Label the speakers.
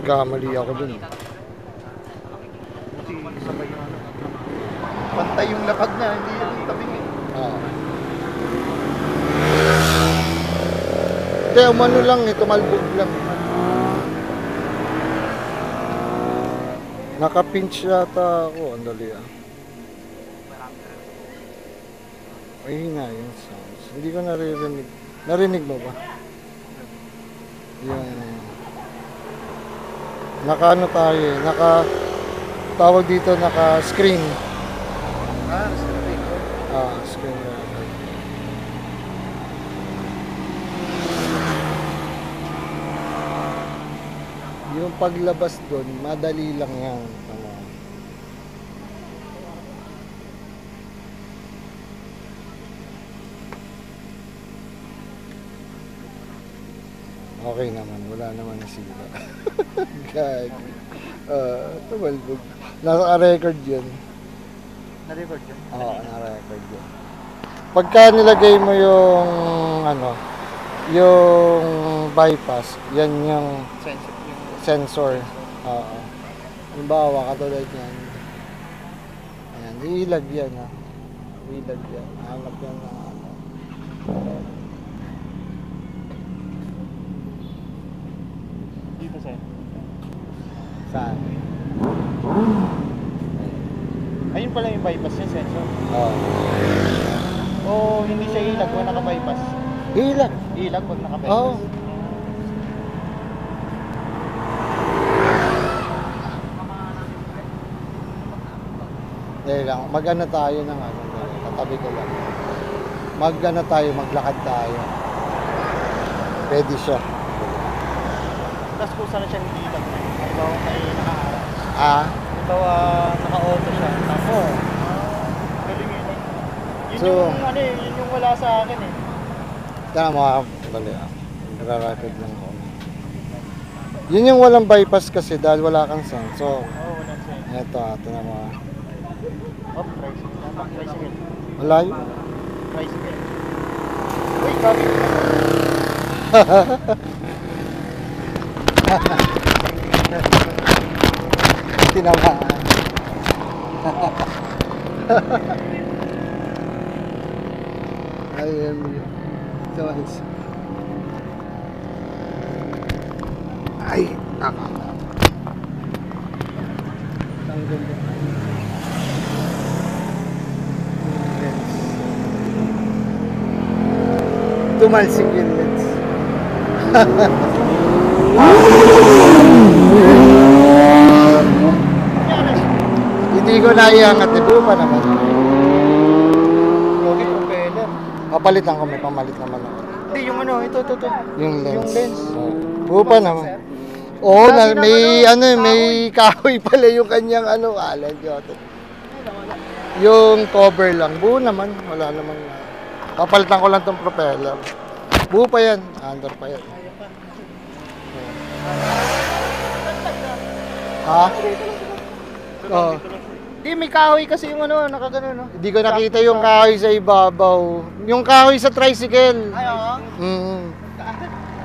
Speaker 1: nagkamali ako dun.
Speaker 2: Pantay yung lapag niya, hindi yung tabing eh.
Speaker 1: Hindi, umano lang eh, tumalbog lang. Nakapinch yata ako, andali ah. Ay, hina yung sounds. Hindi ko naririnig. Narinig mo ba? Yung... Naka ano tayo eh, tawag dito, naka-screen.
Speaker 2: Screen.
Speaker 1: Screen record. Yung paglabas doon, madali lang yan. Okay naman, wala naman nasira. Gag. Tumalbog. Naka-record yun.
Speaker 2: Na-record yun?
Speaker 1: Oo, naka-record yun. Pagka nilagay mo yung ano, yung bypass, yan yung sensor. Oo. Halimbawa, katulad yan. Ayan, iilag yan ha. Iilag yan. Hanap yan na ano.
Speaker 2: Dito sa'yo.
Speaker 1: Saan?
Speaker 2: Ayun pala yung bypass niya, sensor.
Speaker 1: Oo.
Speaker 2: O hindi siya ilag kung naka-bypass?
Speaker 1: Iilag.
Speaker 2: Ilag pag naka-bypass?
Speaker 1: Oo. Dahil lang, mag-ano tayo ng ano, katabi ko lang. Mag-ano tayo, maglakad tayo. Pwede siya.
Speaker 2: Tapos kung saan siya hindi ilag na yun? Halimbawa may nakaharap. Halimbawa naka-auto siya. Tapos, galing yun eh. Yun
Speaker 1: So,
Speaker 2: yung ano eh, yun yung wala sa akin eh.
Speaker 1: Tama mga bali ah. Nagra-record lang ako. Yun yung walang bypass kasi dahil wala kang sensor.
Speaker 2: Oo, walang sensor.
Speaker 1: Ito na mga...
Speaker 2: Tricycle. Tricycle.
Speaker 1: Malayo.
Speaker 2: Tricycle. Uy, kami.
Speaker 1: Tinamaan. Ayun. Ay, nakaka. Ang ganda. Tumalsik yung lens. Hindi ko naiangat eh, buo pa naman.
Speaker 2: Okay, propeller.
Speaker 1: Papalitan ko, may pamalit naman ako.
Speaker 2: Hindi, yung ano, ito.
Speaker 1: Yung lens.
Speaker 2: Yung lens.
Speaker 1: Buo pa naman. Oo, may kahoy pala yung kanyang ano, alam ko. Yung cover lang, buo naman, wala namang. Papalitan ko lang tong propeller. Buo pa yan, under pa yan. Ha? Oo.
Speaker 2: Hindi, may kahoy kasi yung ano, nakagano, no?
Speaker 1: Hindi ko nakita yung kahoy sa ibabaw. Yung kahoy sa tricycle.
Speaker 2: Ay, oo.